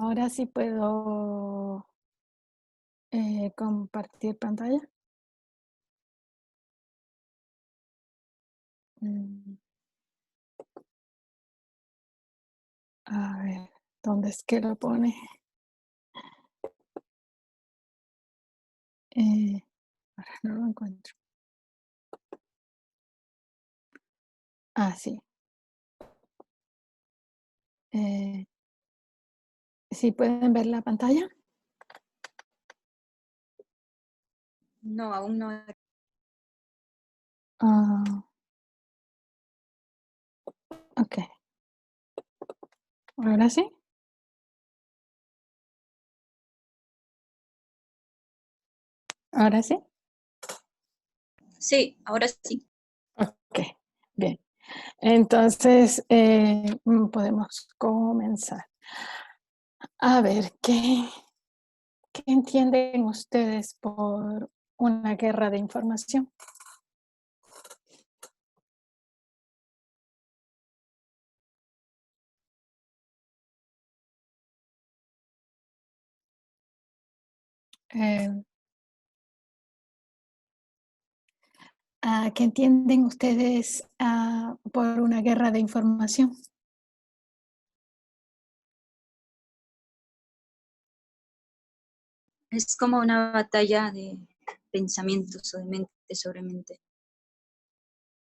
Ahora sí puedo compartir pantalla. Mm, A ver, ¿dónde es que lo pone? Eh, Ahora no lo encuentro. Sí. Eh, ¿Sí pueden ver la pantalla? No, aún no. Ah, ok. ¿Ahora sí? ¿Ahora sí? Sí, ahora sí. Ok, bien. Entonces, podemos comenzar. A ver, ¿qué entienden ustedes por una guerra de información? Eh, ¿Qué entienden ustedes por una guerra de información? Es como una batalla de pensamientos o de mente sobre mente.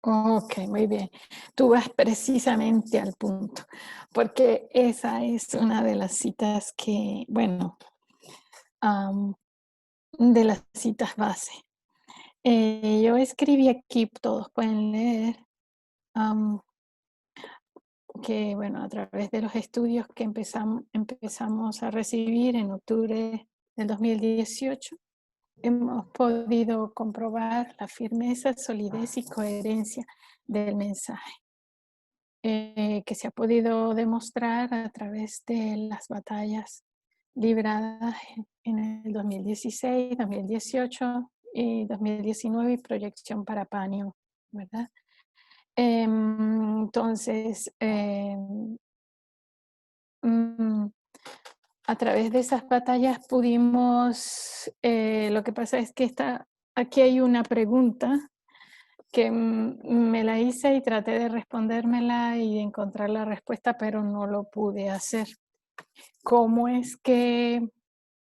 Ok, muy bien. Tú vas precisamente al punto, porque esa es una de las citas que, bueno, am, de las citas base. Yo escribí aquí, todos pueden leer, am, que, bueno, a través de los estudios que empezamos a recibir en octubre del 2018, hemos podido comprobar la firmeza, solidez y coherencia del mensaje, que se ha podido demostrar a través de las batallas libradas en el 2016, 2018 y 2019 y proyección para Panio, ¿verdad? Entonces, mm, a través de esas batallas pudimos, lo que pasa es que aquí hay una pregunta que me la hice y traté de respondérmela y encontrar la respuesta, pero no lo pude hacer. ¿Cómo es que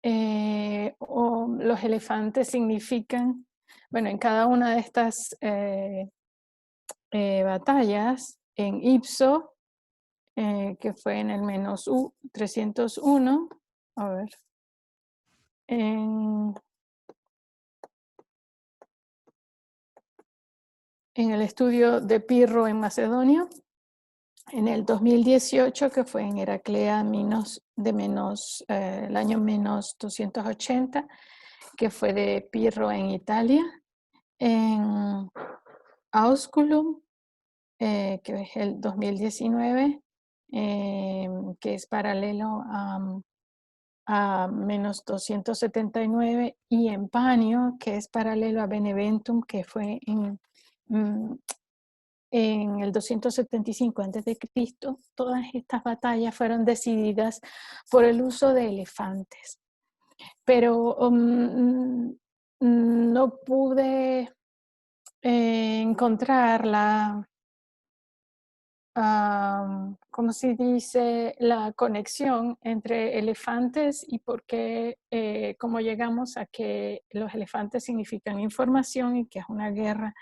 los elefantes significan, bueno, en cada una de estas batallas, en ipso, que fue en el menos 301, a ver, en, en el estudio de Pirro en Macedonia, en el 2018, que fue en Heraclea el año menos 280, que fue de Pirro en Italia, en Ausculum, que es el 2019, que es paralelo a menos 279, y en Panio, que es paralelo a Beneventum, que fue en el 275 a.C. Todas estas batallas fueron decididas por el uso de elefantes. Pero no pude encontrar ¿cómo se dice? La conexión entre elefantes y por qué, cómo llegamos a que los elefantes significan información y que es una guerra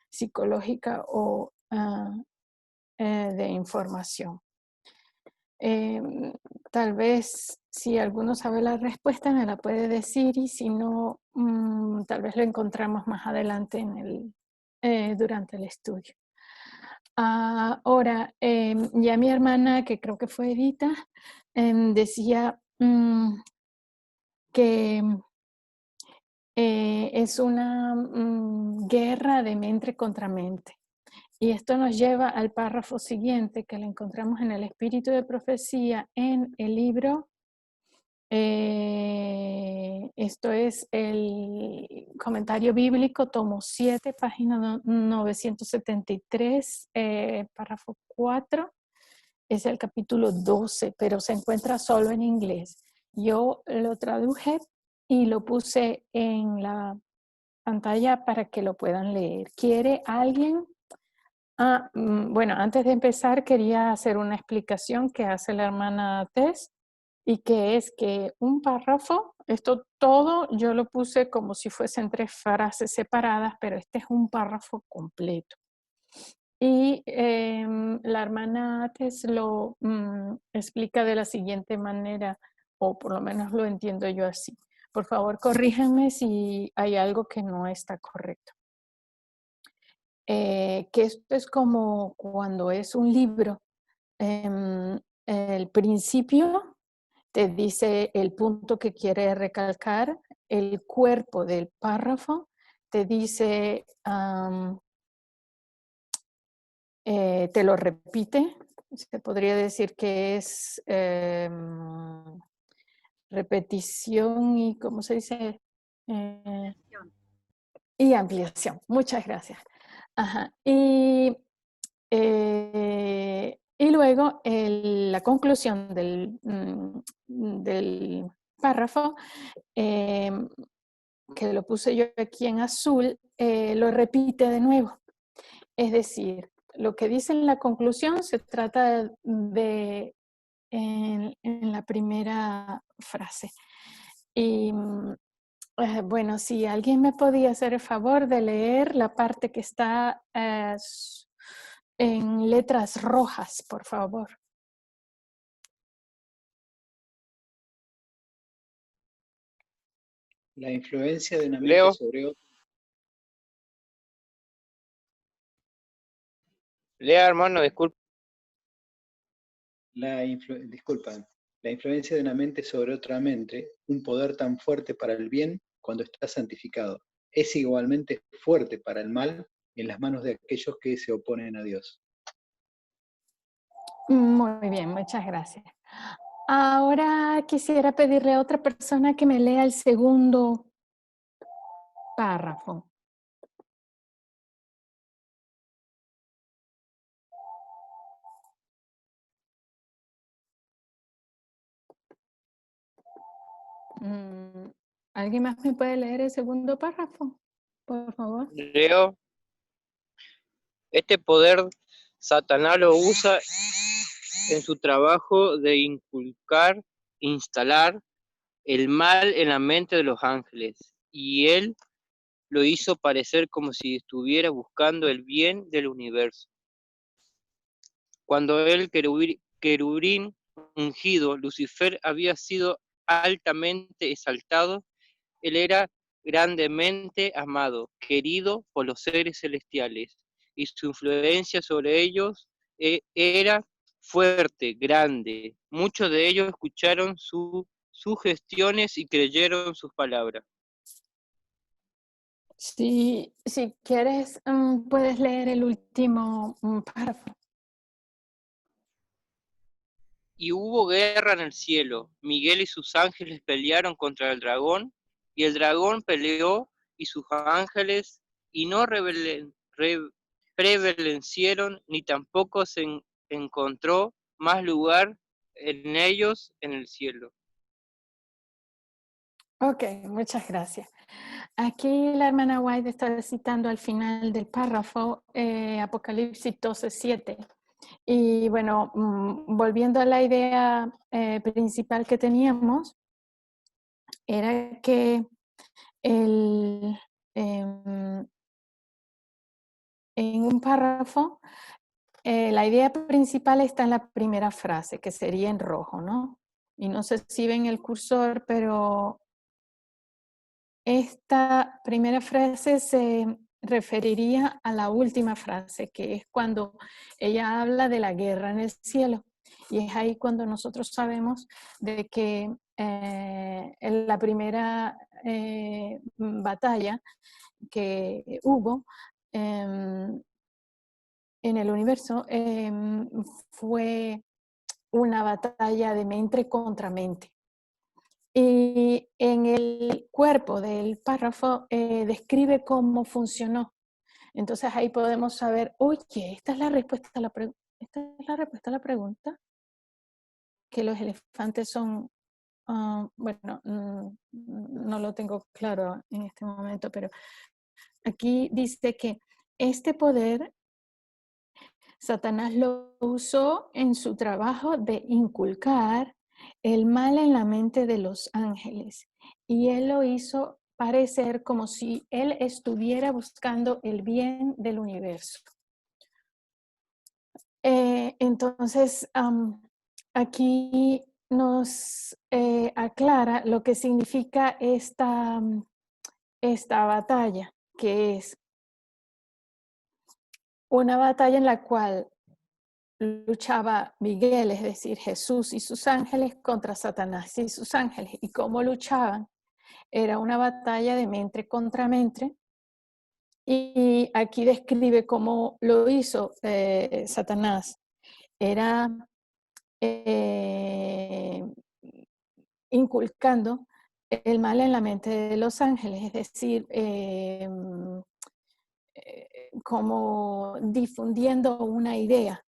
psicológica o de información. Tal vez si alguno sabe la respuesta me la puede decir, y si no, tal vez lo encontramos más adelante durante el estudio. Ahora, ya mi hermana, que creo que fue Edita, decía que es una guerra de mente contra mente. Y esto nos lleva al párrafo siguiente, que lo encontramos en el Espíritu de Profecía, en el libro. Esto es el comentario bíblico, tomo 7, página 973, párrafo 4. es el capítulo 12, pero se encuentra solo en inglés. Yo lo traduje y lo puse en la pantalla para que lo puedan leer. ¿Quiere alguien? Bueno, antes de empezar quería hacer una explicación que hace la hermana Tess, y que es que un párrafo, esto todo yo lo puse como si fuesen 3 frases separadas, pero este es un párrafo completo. Y la hermana Tess lo explica de la siguiente manera, o por lo menos lo entiendo yo así. Por favor, corríjanme si hay algo que no está correcto. Que esto es como cuando es un libro. El principio te dice el punto que quiere recalcar, el cuerpo del párrafo te dice, te lo repite, se podría decir que es repetición y, ¿cómo se dice? Y ampliación. Muchas gracias. Ajá. Y luego la conclusión del párrafo, que lo puse yo aquí en azul, lo repite de nuevo. Es decir, lo que dice en la conclusión se trata de en la primera frase. Y bueno, si alguien me podía hacer el favor de leer la parte que está en letras rojas, por favor. La influencia de una mente sobre otra. Lea, hermano, disculpe. Disculpa. La influencia de una mente sobre otra mente, un poder tan fuerte para el bien cuando está santificado, es igualmente fuerte para el mal en las manos de aquellos que se oponen a Dios. Muy bien, muchas gracias. Ahora quisiera pedirle a otra persona que me lea el segundo párrafo. ¿Alguien más me puede leer el segundo párrafo? Por favor. Leo. Este poder Satanás lo usa en su trabajo de inculcar, instalar el mal en la mente de los ángeles, y él lo hizo parecer como si estuviera buscando el bien del universo. Cuando el querubín ungido, Lucifer, había sido altamente exaltado, él era grandemente amado, querido por los seres celestiales, y su influencia sobre ellos era fuerte, grande. Muchos de ellos escucharon sus sugestiones y creyeron sus palabras. Si quieres, puedes leer el último párrafo. Y hubo guerra en el cielo. Miguel y sus ángeles pelearon contra el dragón, y el dragón peleó y sus ángeles, y no prevalecieron, ni tampoco se encontró más lugar en ellos en el cielo. Ok, muchas gracias. Aquí la hermana White está citando al final del párrafo Apocalipsis 12:7. Y bueno, volviendo a la idea principal que teníamos, era que en un párrafo, la idea principal está en la primera frase, que sería en rojo, ¿no? Y no sé si ven el cursor, pero esta primera frase se referiría a la última frase, que es cuando ella habla de la guerra en el cielo. Y es ahí cuando nosotros sabemos de que en la primera batalla que hubo en el universo fue una batalla de mente contra mente. Y en el cuerpo del párrafo describe cómo funcionó. Entonces ahí podemos saber, oye, esta es la respuesta a esta es la respuesta a la pregunta, que los elefantes son, bueno, no lo tengo claro en este momento, pero aquí dice que este poder Satanás lo usó en su trabajo de inculcar el mal en la mente de los ángeles, y él lo hizo parecer como si él estuviera buscando el bien del universo. Entonces, aquí nos aclara lo que significa esta batalla, que es una batalla en la cual luchaba Miguel, es decir, Jesús y sus ángeles, contra Satanás y sus ángeles. ¿Y cómo luchaban? Era una batalla de mente contra mente. Y aquí describe cómo lo hizo Satanás. Era inculcando el mal en la mente de los ángeles, es decir, como difundiendo una idea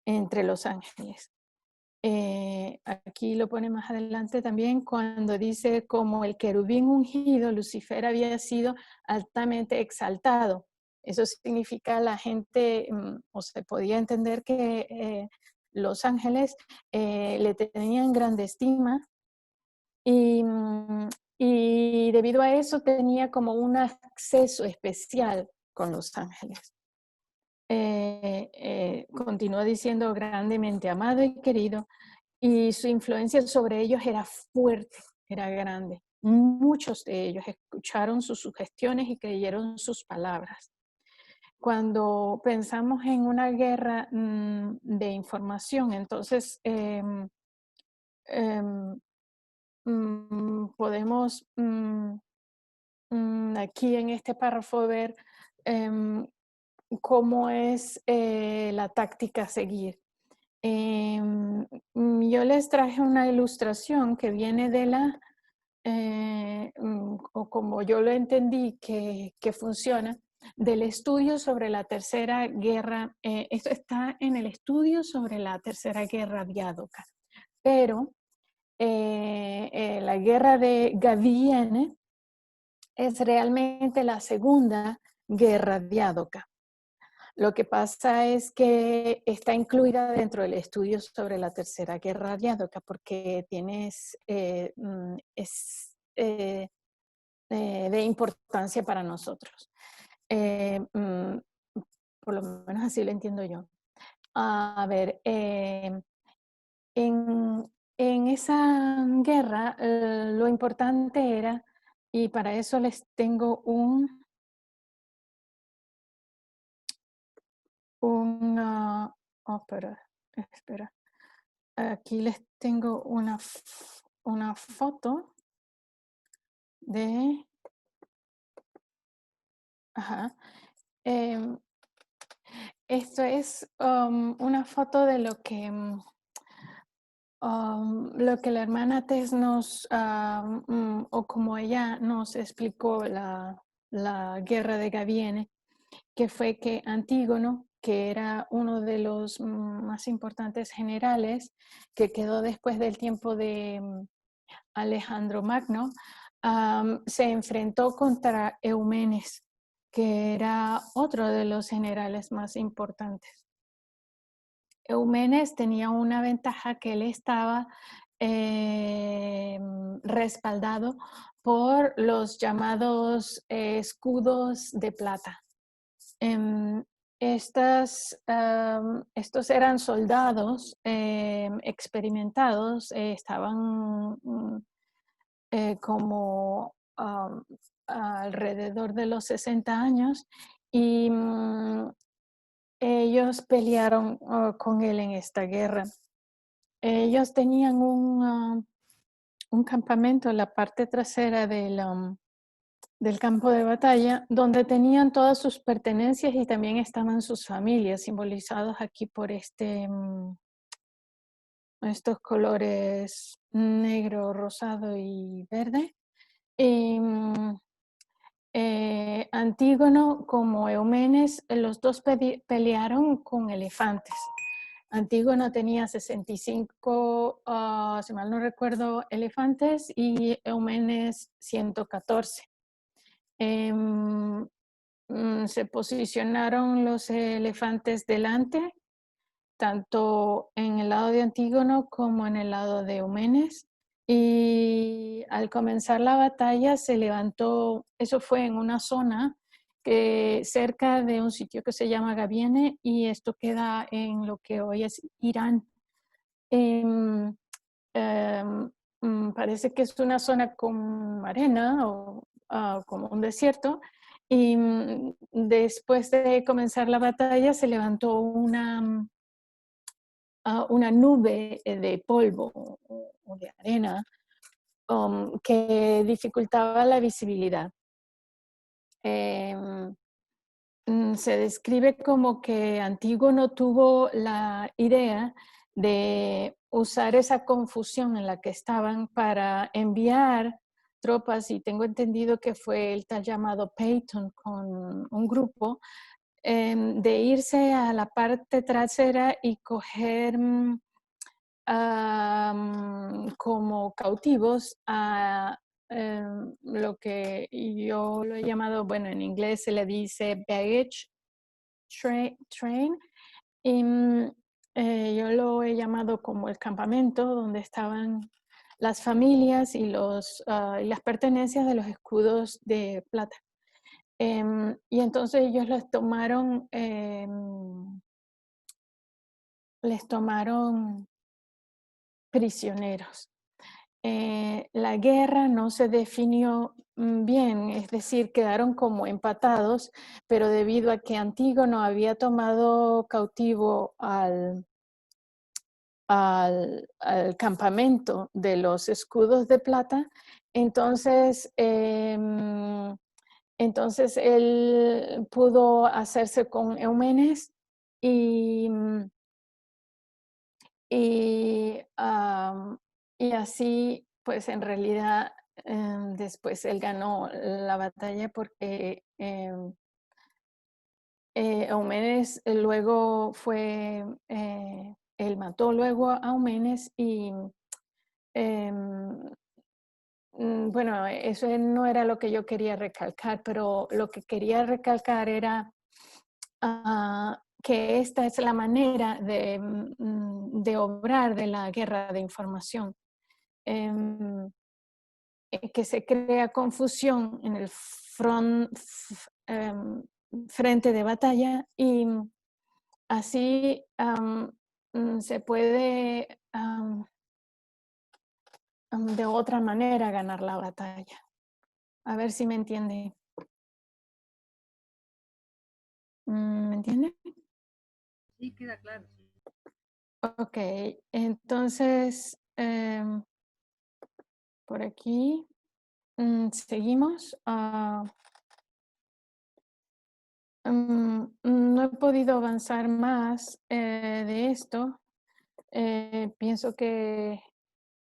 entre los ángeles. Aquí lo pone más adelante también cuando dice como el querubín ungido, Lucifer había sido altamente exaltado. Eso significa la gente, o se podía entender que los ángeles le tenían grande estima y, y debido a eso tenía como un acceso especial con los ángeles. Continúa diciendo grandemente amado y querido, y su influencia sobre ellos era fuerte, era grande. Muchos de ellos escucharon sus sugestiones y creyeron sus palabras. Cuando pensamos en una guerra de información, entonces podemos aquí en este párrafo ver cómo es la táctica a seguir. Yo les traje una ilustración que viene de la, o como yo lo entendí que funciona, del estudio sobre la Tercera Guerra. Esto está en el estudio sobre la Tercera Guerra Diádoca, pero la Guerra de Gaviene es realmente la Segunda Guerra Diádoca. Lo que pasa es que está incluida dentro del estudio sobre la Tercera Guerra Diádoca porque es de importancia para nosotros. Por lo menos así lo entiendo yo. A ver, en esa guerra lo importante era, y para eso les tengo espera. Aquí les tengo una foto de... Ajá. Esto es una foto de lo que la hermana Tess nos, o como ella nos explicó la guerra de Gaviene, que fue que Antígono, que era uno de los más importantes generales, que quedó después del tiempo de Alejandro Magno, se enfrentó contra Eumenes, que era otro de los generales más importantes. Eumenes tenía una ventaja, que él estaba respaldado por los llamados escudos de plata. Estos eran soldados experimentados, estaban como alrededor de los 60 años y ellos pelearon con él en esta guerra. Ellos tenían un campamento en la parte trasera del campo de batalla, donde tenían todas sus pertenencias y también estaban sus familias, simbolizados aquí por estos colores negro, rosado y verde. Y Antígono como Eumenes, los dos pelearon con elefantes. Antígono tenía 65, si mal no recuerdo, elefantes y Eumenes 114. Se posicionaron los elefantes delante, tanto en el lado de Antígono como en el lado de Eumenes. Y al comenzar la batalla se levantó, eso fue en una zona cerca de un sitio que se llama Gabiene, y esto queda en lo que hoy es Irán. Parece que es una zona con arena o como un desierto, y después de comenzar la batalla se levantó una nube de polvo o de arena que dificultaba la visibilidad. Se describe como que Antígono tuvo la idea de usar esa confusión en la que estaban para enviar tropas, y tengo entendido que fue el tal llamado Peyton con un grupo, de irse a la parte trasera y coger como cautivos a lo que yo lo he llamado, bueno, en inglés se le dice baggage train, y yo lo he llamado como el campamento donde estaban las familias y las pertenencias de los escudos de plata. Y entonces ellos les tomaron prisioneros. La guerra no se definió bien, es decir, quedaron como empatados, pero debido a que Antígono había tomado cautivo al campamento de los escudos de plata, entonces él pudo hacerse con Eumenes y así, pues en realidad después él ganó la batalla porque Eumenes luego él mató luego a Eumenes y bueno, eso no era lo que yo quería recalcar, pero lo que quería recalcar era que esta es la manera de obrar de la guerra de información. Que se crea confusión en el frente de batalla, y así se puede de otra manera ganar la batalla. A ver si me entiende. ¿Me entiende? Sí, queda claro. Ok, entonces por aquí seguimos. No he podido avanzar más de esto. Pienso que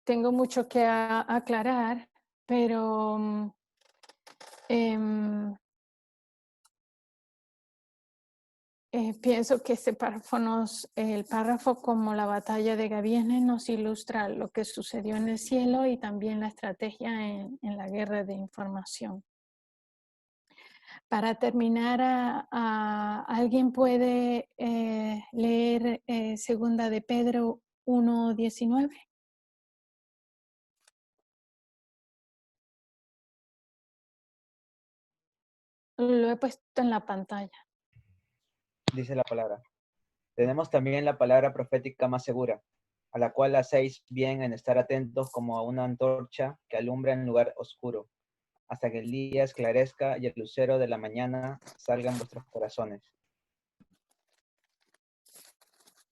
tengo mucho que aclarar, pero pienso que el párrafo como la batalla de Gabiene nos ilustra lo que sucedió en el cielo y también la estrategia en la guerra de información. Para terminar, ¿alguien puede leer Segunda de Pedro 1:19? Lo he puesto en la pantalla. Dice la palabra. Tenemos también la palabra profética más segura, a la cual hacéis bien en estar atentos como a una antorcha que alumbra en lugar oscuro, hasta que el día esclarezca y el lucero de la mañana salga en vuestros corazones.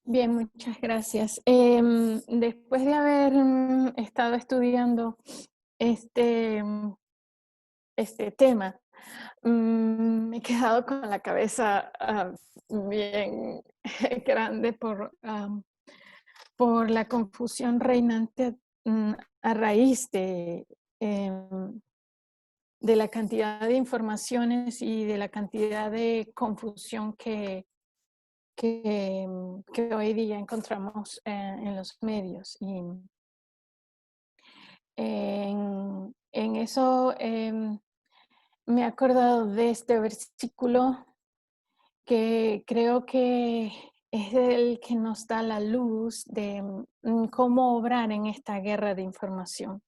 Bien, muchas gracias. Después de haber estado estudiando este tema, me he quedado con la cabeza bien grande por la confusión reinante a raíz de la cantidad de informaciones y de la cantidad de confusión que hoy día encontramos en los medios. Y en eso me he acordado de este versículo que creo que es el que nos da la luz de cómo obrar en esta guerra de información.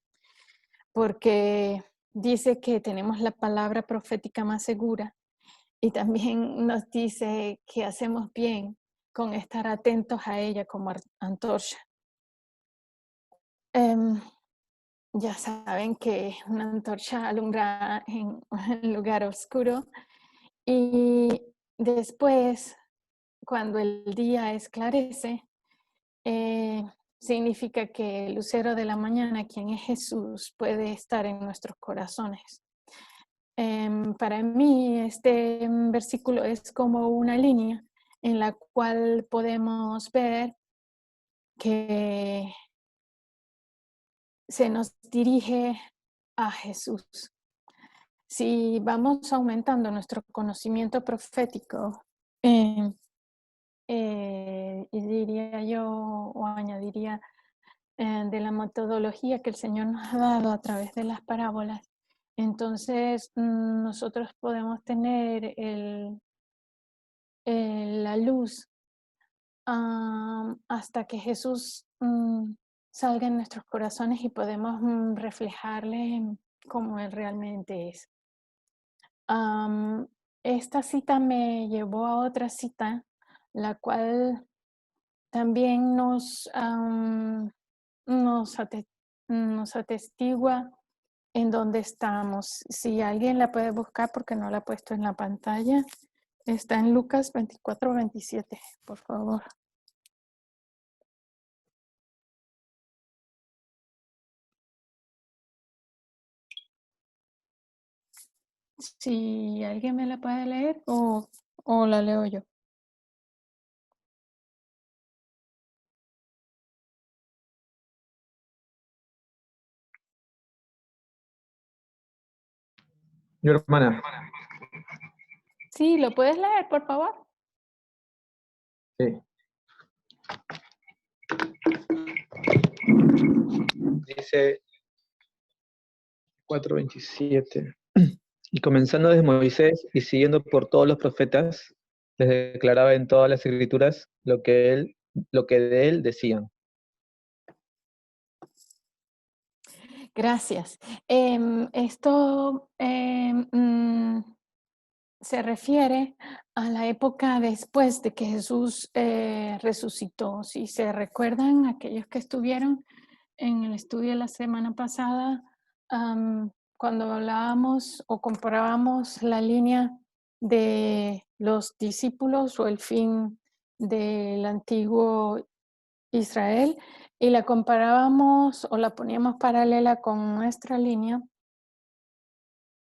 Porque dice que tenemos la palabra profética más segura y también nos dice que hacemos bien con estar atentos a ella como antorcha. Ya saben que una antorcha alumbra en un lugar oscuro y después, cuando el día esclarece, significa que el lucero de la mañana, quien es Jesús, puede estar en nuestros corazones. Para mí, este versículo es como una línea en la cual podemos ver que se nos dirige a Jesús. Si vamos aumentando nuestro conocimiento profético, y diría yo, o añadiría, de la metodología que el Señor nos ha dado a través de las parábolas, entonces nosotros podemos tener la luz hasta que Jesús salga en nuestros corazones y podemos reflejarle como Él realmente es. Esta cita me llevó a otra cita, la cual también nos atestigua en dónde estamos. Si alguien la puede buscar porque no la he puesto en la pantalla, está en Lucas 24-27, por favor. Si alguien me la puede leer o la leo yo. Yo, hermana. Sí, ¿lo puedes leer, por favor? Sí. Dice 4:27. Y comenzando desde Moisés y siguiendo por todos los profetas, les declaraba en todas las escrituras lo que de él decían. Gracias. Esto se refiere a la época después de que Jesús resucitó. Si se recuerdan, aquellos que estuvieron en el estudio de la semana pasada, cuando hablábamos o comparábamos la línea de los discípulos o el fin del antiguo Israel y la comparábamos o la poníamos paralela con nuestra línea,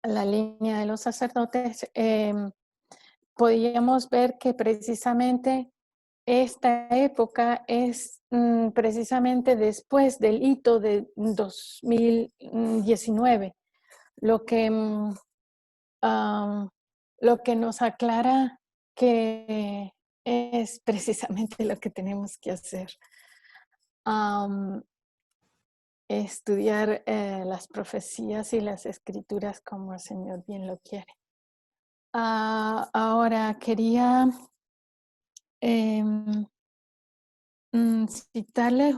la línea de los sacerdotes, podíamos ver que precisamente esta época es precisamente después del hito de 2019, lo que nos aclara que es precisamente lo que tenemos que hacer. Estudiar las profecías y las escrituras como el Señor bien lo quiere. Ahora quería citarles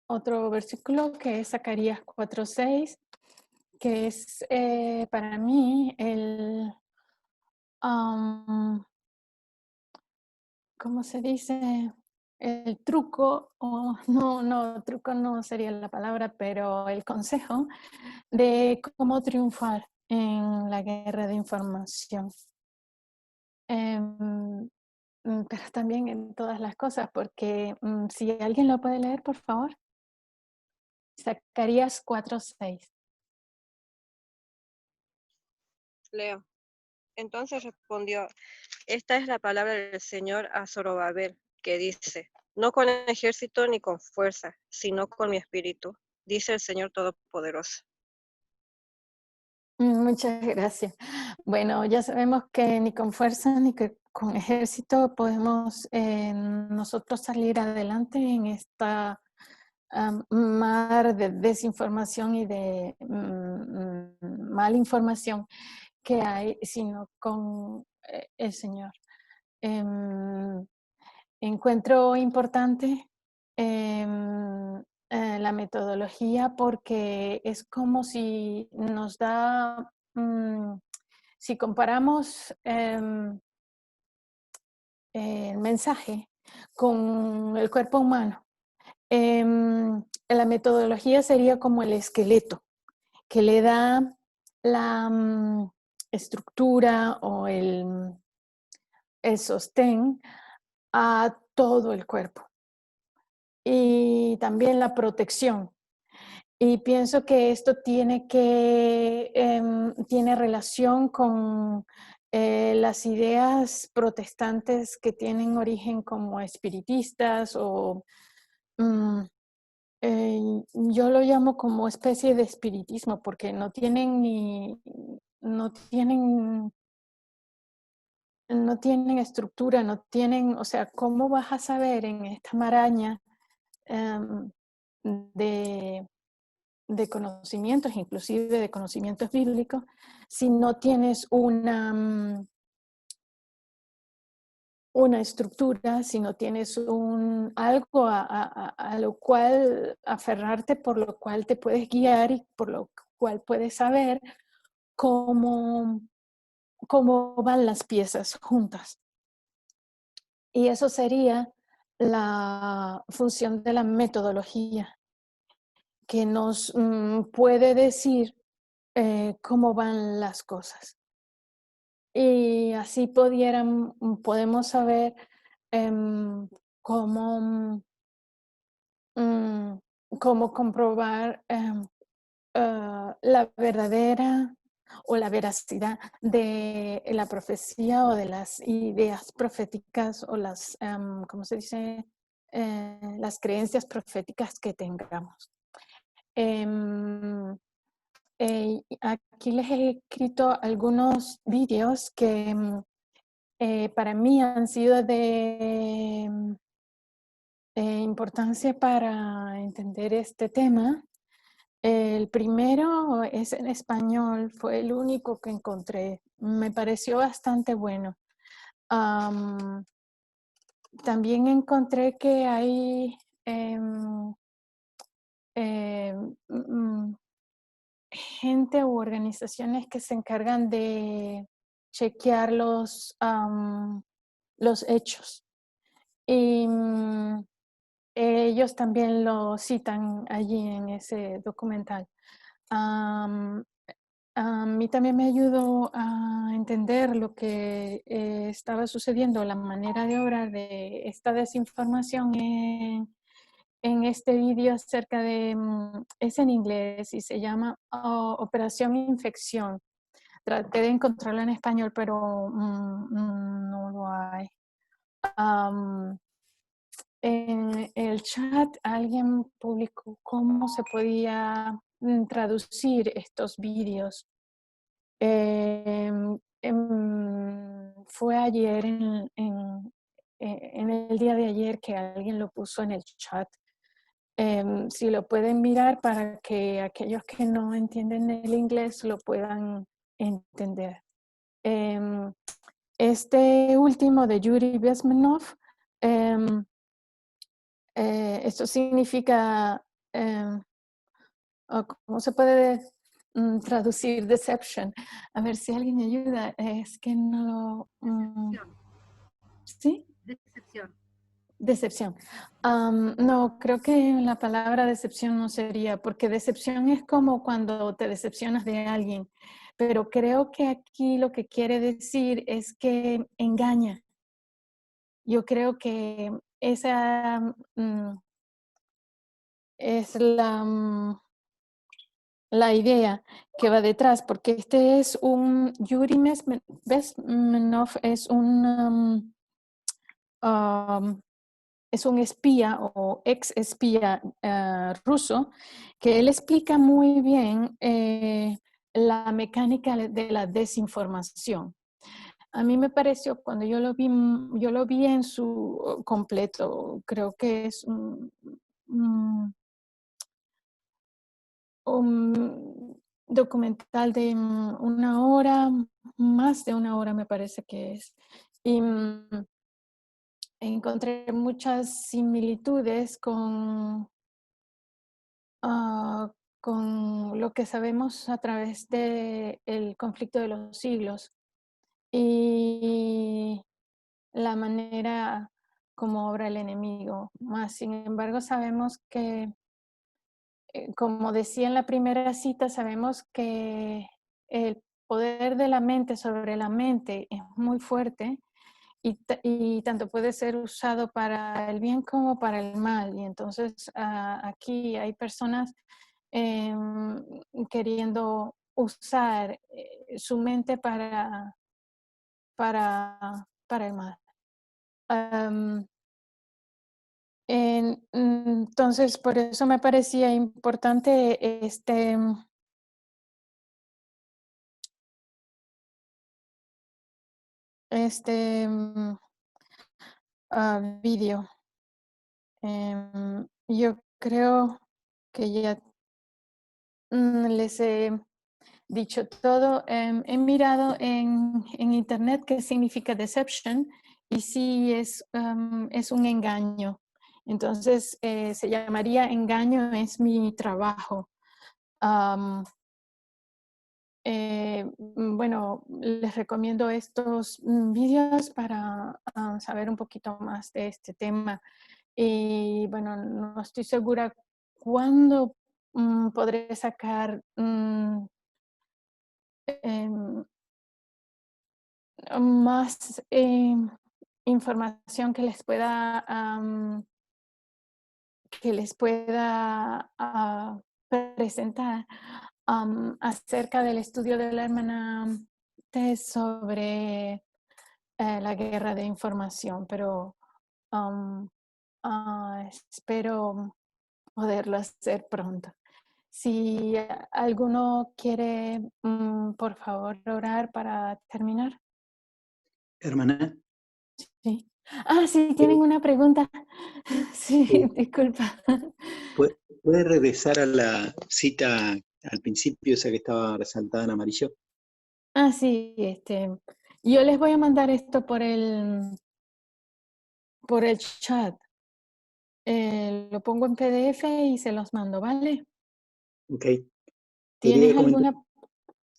otro versículo que es Zacarías 4:6, que es para mí el, ¿cómo se dice? El truco, o truco no sería la palabra, pero el consejo de cómo triunfar en la guerra de información. Pero también en todas las cosas, porque si alguien lo puede leer, por favor. Zacarías 4:6. Leo. Entonces respondió: esta es la palabra del Señor a Zorobabel, que dice: no con ejército ni con fuerza, sino con mi espíritu, dice el Señor Todopoderoso. Muchas gracias. Bueno, ya sabemos que ni con fuerza ni que con ejército podemos nosotros salir adelante en esta mar de desinformación y de mala información que hay, sino con el Señor. Encuentro importante la metodología porque es como si nos da, si comparamos el mensaje con el cuerpo humano, la metodología sería como el esqueleto que le da la estructura o el sostén a todo el cuerpo. Y también la protección. Y pienso que esto tiene relación con las ideas protestantes que tienen origen como espiritistas o yo lo llamo como especie de espiritismo porque no tienen estructura, no tienen, o sea, ¿cómo vas a saber en esta maraña de conocimientos, inclusive de conocimientos bíblicos, si no tienes una estructura, si no tienes algo a lo cual aferrarte, por lo cual te puedes guiar y por lo cual puedes saber cómo van las piezas juntas? Y eso sería la función de la metodología, que nos puede decir cómo van las cosas. Y así podemos saber cómo comprobar la verdadera o la veracidad de la profecía o de las ideas proféticas o las, ¿cómo se dice? Las creencias proféticas que tengamos. Aquí les he escrito algunos vídeos que para mí han sido de importancia para entender este tema. El primero es en español, fue el único que encontré. Me pareció bastante bueno. También encontré que hay gente u organizaciones que se encargan de chequear los hechos. Y ellos también lo citan allí en ese documental. A mí también me ayudó a entender lo que estaba sucediendo, la manera de obrar de esta desinformación en este vídeo acerca de, es en inglés y se llama Operación Infección. Traté de encontrarlo en español, pero no lo hay. En el chat alguien publicó cómo se podía traducir estos vídeos. Fue ayer, en el día de ayer, que alguien lo puso en el chat. Si lo pueden mirar para que aquellos que no entienden el inglés lo puedan entender. Este último de Yuri Bezmenov, esto significa, ¿cómo se puede traducir deception? A ver si alguien me ayuda. Es que no lo... ¿Sí? Decepción. Decepción. No, creo que la palabra decepción no sería, porque decepción es como cuando te decepcionas de alguien, pero creo que aquí lo que quiere decir es que engaña. Yo creo que esa es la idea que va detrás, porque este es Yuri Bezmenov es un es un espía o ex espía ruso, que él explica muy bien la mecánica de la desinformación. A mí me pareció, cuando yo lo vi en su completo, creo que es un documental de una hora, más de una hora me parece que es. Y encontré muchas similitudes con lo que sabemos a través del conflicto de los siglos y la manera como obra el enemigo. Más, sin embargo, sabemos que, como decía en la primera cita, sabemos que el poder de la mente sobre la mente es muy fuerte y tanto puede ser usado para el bien como para el mal. Y entonces aquí hay personas queriendo usar su mente para el mal. Entonces, por eso me parecía importante este vídeo. Yo creo que ya les he dicho todo. He mirado en internet qué significa deception y sí es un engaño. Entonces se llamaría engaño es mi trabajo. Bueno, les recomiendo estos vídeos para saber un poquito más de este tema. Y bueno, no estoy segura cuándo podré sacar em, más información que les pueda presentar acerca del estudio de la hermana Tess sobre la guerra de información, pero espero poderlo hacer pronto. Si alguno quiere, por favor, orar para terminar. Hermana, Sí. Sí, tienen una pregunta. Sí, eh, disculpa. ¿puede regresar a la cita al principio, esa que estaba resaltada en amarillo? Sí, yo les voy a mandar esto por el chat. Lo pongo en PDF y se los mando, ¿vale? Ok. ¿Tienes Quería comentar, alguna?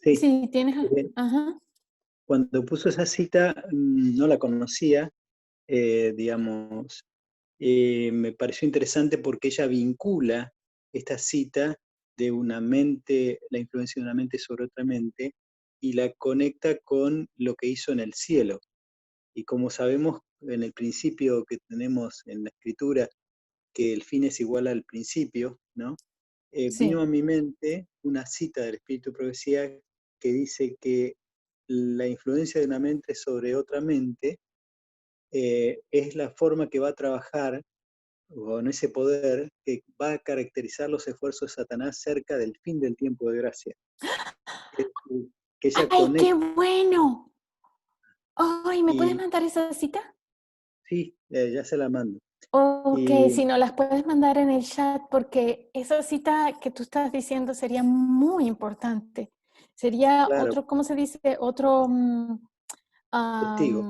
sí, Sí, tienes. eh, Ajá. cuando puso esa cita no la conocía, digamos, me pareció interesante porque ella vincula esta cita de una mente, la influencia de una mente sobre otra mente, y la conecta con lo que hizo en el cielo. Y como sabemos en el principio que tenemos en la escritura, que el fin es igual al principio, ¿no? Vino Sí. a mi mente una cita del Espíritu de Profecía que dice que la influencia de una mente sobre otra mente es la forma que va a trabajar con ese poder que va a caracterizar los esfuerzos de Satanás cerca del fin del tiempo de gracia. Que ella ¡Ay, qué conecta, bueno! ¡Ay, ¿me puedes y mandar esa cita? sí, ya se la mando. Ok, Y si no las puedes mandar en el chat, porque esa cita que tú estás diciendo sería muy importante. Sería claro, otro, ¿cómo se dice? Otro, testigo.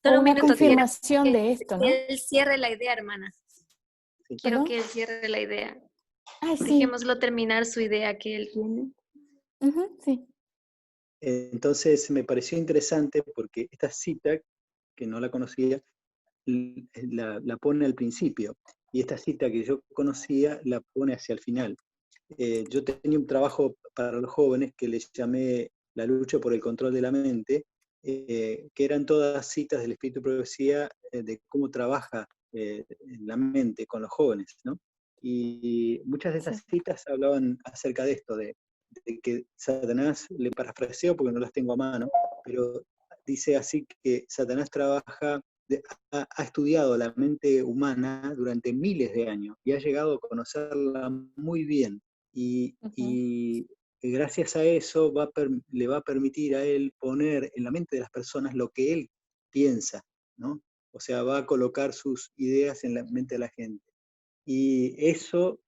Solo un una minuto, quiero confirmación de esto, ¿no? que él cierre la idea, hermana. Sí. Quiero ¿Perdón? que él cierre la idea. Sí. Dejémoslo terminar su idea que él tiene. Sí. Entonces me pareció interesante porque esta cita, que no la conocía, la pone al principio, y esta cita que yo conocía la pone hacia el final. Yo tenía un trabajo para los jóvenes que les llamé La lucha por el control de la mente, que eran todas citas del Espíritu de Profecía de cómo trabaja la mente con los jóvenes, ¿no? Y muchas de Sí. esas citas hablaban acerca de esto, de que Satanás, le parafraseo porque no las tengo a mano, pero dice así que Satanás trabaja ha estudiado la mente humana durante miles de años y ha llegado a conocerla muy bien. Y gracias a eso le va a permitir a él poner en la mente de las personas lo que él piensa, ¿no? O sea, va a colocar sus ideas en la mente de la gente. Y eso,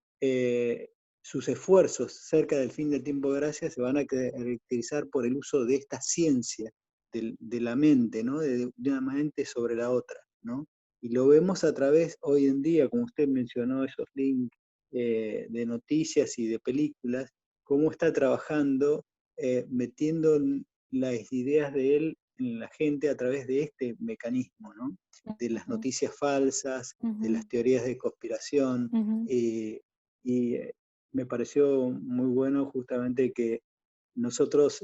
sus esfuerzos cerca del fin del tiempo de gracia se van a caracterizar por el uso de esta ciencia de la mente, ¿no? De una mente sobre la otra, ¿no? Y lo vemos a través, hoy en día, como usted mencionó, esos links de noticias y de películas, cómo está trabajando, metiendo las ideas de él en la gente a través de este mecanismo, ¿no? De las noticias falsas, de las teorías de conspiración, y me pareció muy bueno justamente que nosotros,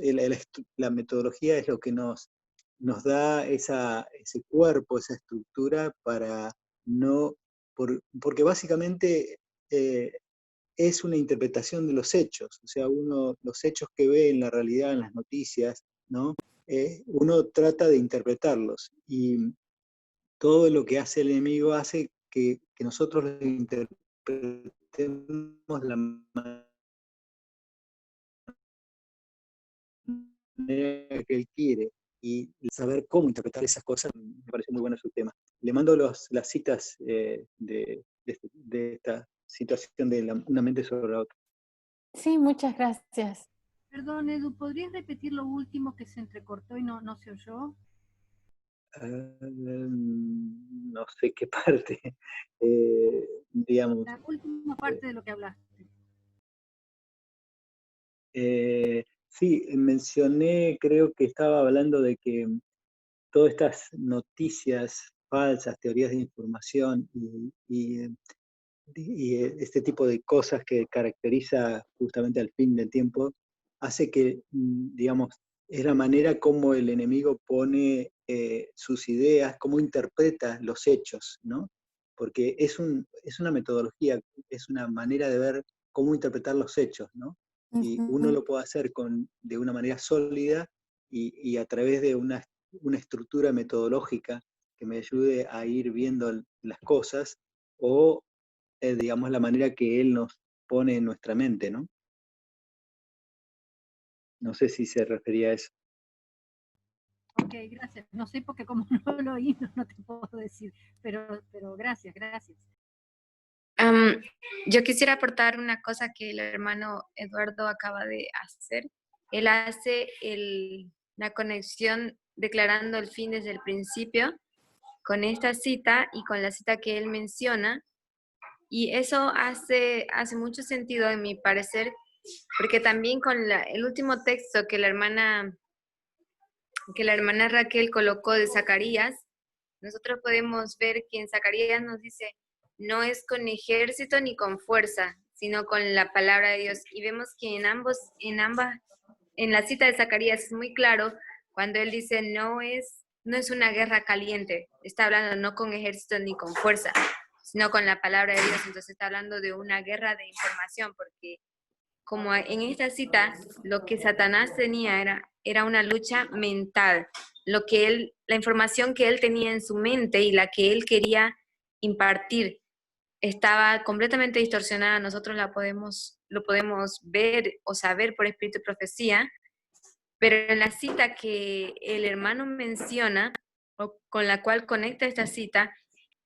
la metodología es lo que nos da ese cuerpo, esa estructura para no, porque básicamente es una interpretación de los hechos, o sea, los hechos que ve en la realidad, en las noticias, ¿no? Uno trata de interpretarlos, y todo lo que hace el enemigo hace que nosotros lo interpretemos la manera que él quiere, y saber cómo interpretar esas cosas me parece muy bueno su tema. Le mando las citas de esta situación de una mente sobre la otra. Sí, muchas gracias. Perdón, Edu, ¿podrías repetir lo último que se entrecortó y no se oyó? No sé qué parte, digamos. La última parte de lo que hablaste. Sí, mencioné, creo que estaba hablando de que todas estas noticias falsas, teorías de información y este tipo de cosas que caracteriza justamente al fin del tiempo, hace que, digamos, es la manera como el enemigo pone sus ideas, cómo interpreta los hechos, ¿no? Porque es una metodología, es una manera de ver cómo interpretar los hechos, ¿no? Y uno lo puede hacer de una manera sólida y a través de una estructura metodológica que me ayude a ir viendo las cosas, o digamos, la manera que él nos pone en nuestra mente, ¿no? No sé si se refería a eso. Ok, gracias. No sé porque como no lo oí, no te puedo decir, pero gracias. Yo quisiera aportar una cosa que el hermano Eduardo acaba de hacer. Él hace la conexión declarando el fin desde el principio con esta cita y con la cita que él menciona. Y eso hace mucho sentido en mi parecer, porque también con el último texto que la hermana Raquel colocó de Zacarías, nosotros podemos ver que en Zacarías nos dice, no es con ejército ni con fuerza, sino con la palabra de Dios. Y vemos que en la cita de Zacarías es muy claro cuando él dice, no es una guerra caliente, está hablando no con ejército ni con fuerza, sino con la palabra de Dios. Entonces está hablando de una guerra de información, porque como en esta cita, lo que Satanás tenía era una lucha mental, la información que él tenía en su mente y la que él quería impartir estaba completamente distorsionada. Nosotros lo podemos ver o saber por espíritu de profecía, pero en la cita que el hermano menciona, o con la cual conecta esta cita,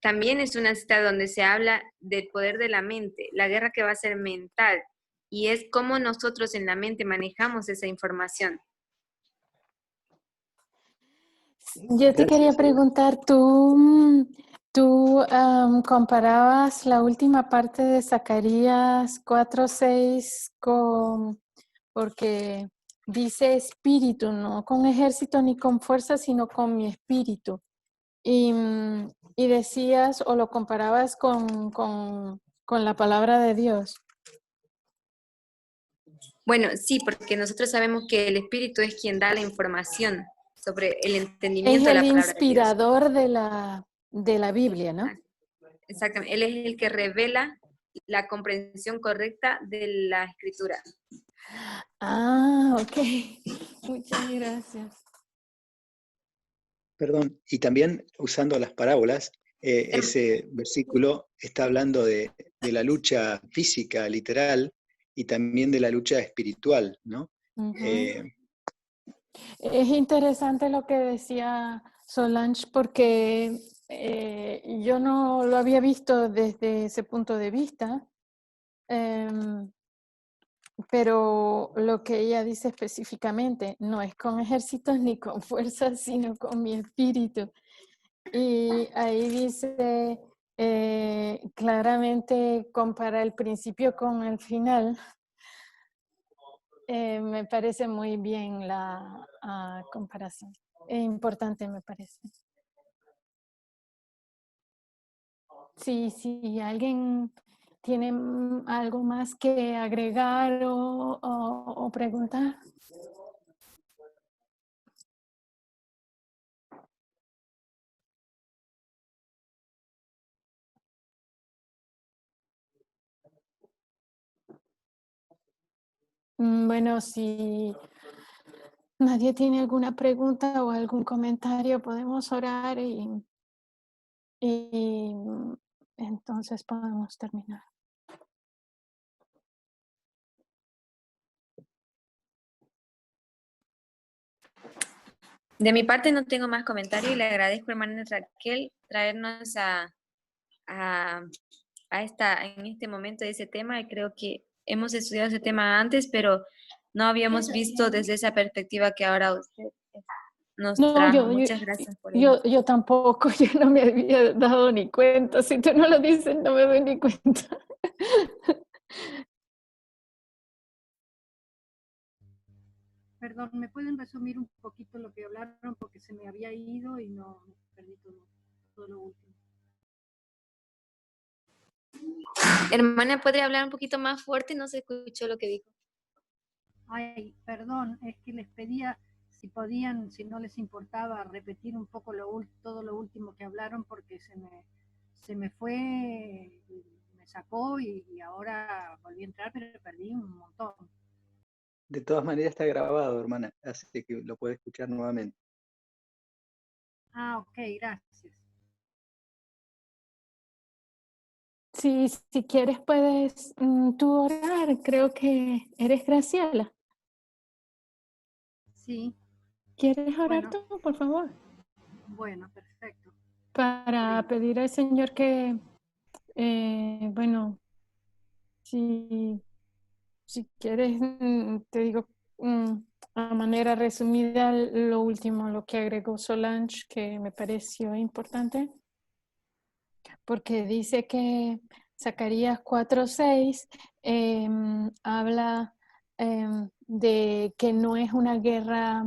también es una cita donde se habla del poder de la mente, la guerra que va a ser mental, y es cómo nosotros en la mente manejamos esa información. Yo te quería preguntar, tú comparabas la última parte de Zacarías 4:6 porque dice espíritu, no con ejército ni con fuerza, sino con mi espíritu. Y decías o lo comparabas con la palabra de Dios. Bueno, sí, porque nosotros sabemos que el espíritu es quien da la información sobre el entendimiento de la palabra de Dios. Es el inspirador de la Biblia, ¿no? Exactamente, él es el que revela la comprensión correcta de la escritura. Ah, ok. Muchas gracias. Perdón, y también usando las parábolas, ese versículo está hablando de la lucha física, literal, y también de la lucha espiritual, ¿no? Es interesante lo que decía Solange porque yo no lo había visto desde ese punto de vista, pero lo que ella dice específicamente no es con ejércitos ni con fuerzas, sino con mi espíritu. Y ahí dice claramente compara el principio con el final. Me parece muy bien la comparación. Es importante, me parece. Si alguien tiene algo más que agregar o preguntar. Bueno, si nadie tiene alguna pregunta o algún comentario, podemos orar y entonces podemos terminar. De mi parte no tengo más comentarios y le agradezco, hermana Raquel, traernos en este momento de ese tema. Y creo que hemos estudiado ese tema antes, pero no habíamos visto desde esa perspectiva que ahora usted nos trajo. Muchas gracias por ello. Yo tampoco, yo no me había dado ni cuenta. Si tú no lo dices, no me doy ni cuenta. Perdón, ¿me pueden resumir un poquito lo que hablaron? Porque se me había ido y no perdí todo lo último. Hermana, ¿podría hablar un poquito más fuerte? No se escuchó lo que dijo. Ay, perdón, es que les pedía si podían, si no les importaba, repetir un poco todo lo último que hablaron, porque se me fue, me sacó y ahora volví a entrar, pero perdí un montón. De todas maneras está grabado, hermana, así que lo puede escuchar nuevamente. Ah, ok, gracias. Si quieres puedes tú orar, creo que eres Graciela. Sí. ¿Quieres orar tú, por favor? Bueno, perfecto. Para pedir al Señor que, bueno, si quieres, te digo a manera resumida lo último, lo que agregó Solange, que me pareció importante, porque dice que Zacarías 4:6 habla de que no es una guerra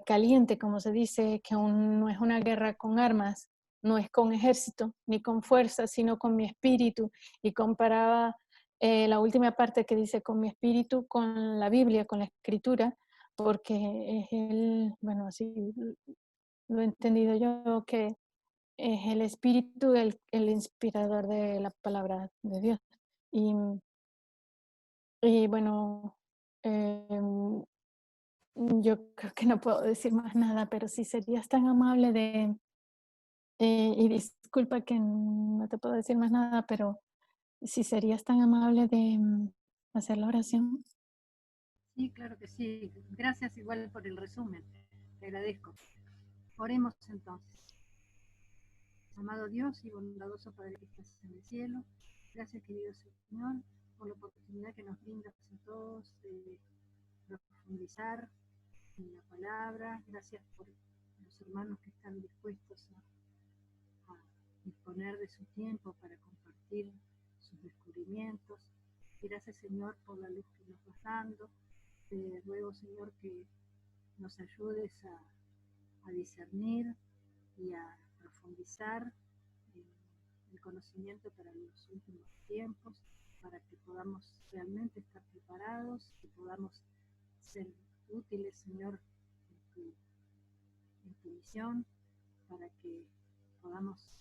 caliente, como se dice, que no es una guerra con armas, no es con ejército ni con fuerza, sino con mi espíritu. Y comparaba la última parte que dice con mi espíritu con la Biblia, con la escritura, porque es bueno, así lo he entendido yo, que es el espíritu el inspirador de la palabra de Dios. Y bueno, yo creo que no puedo decir más nada, pero si serías tan amable y disculpa que no te puedo decir más nada, pero si serías tan amable de hacer la oración. Sí, claro que sí. Gracias igual por el resumen. Te agradezco. Oremos entonces. Amado Dios y bondadoso Padre que estás en el cielo, gracias querido Señor por la oportunidad que nos brindas a todos de profundizar en la palabra. Gracias por los hermanos que están dispuestos a disponer de su tiempo para compartir sus descubrimientos. Gracias Señor por la luz que nos vas dando. Te ruego Señor que nos ayudes a discernir y a profundizar el conocimiento para los últimos tiempos, para que podamos realmente estar preparados, que podamos ser útiles, Señor, en tu misión, para que podamos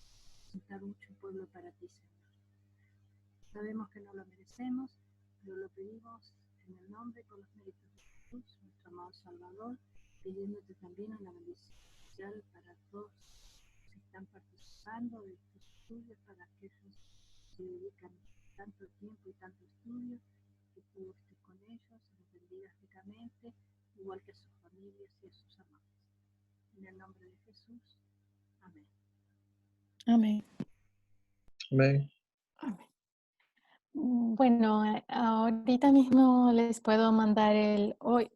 juntar mucho pueblo para ti, Señor. Sabemos que no lo merecemos, pero lo pedimos en el nombre, con los méritos de Jesús, nuestro amado Salvador, pidiéndote también una bendición especial para todos los que están participando de estos estudios, para aquellos que dedican tanto tiempo y tanto estudio, que tú estés con ellos, los bendigas ricamente, igual que a sus familias y a sus amados. En el nombre de Jesús, amén. Amén. Amén. Amén. Bueno, ahorita mismo les puedo mandar el hoy.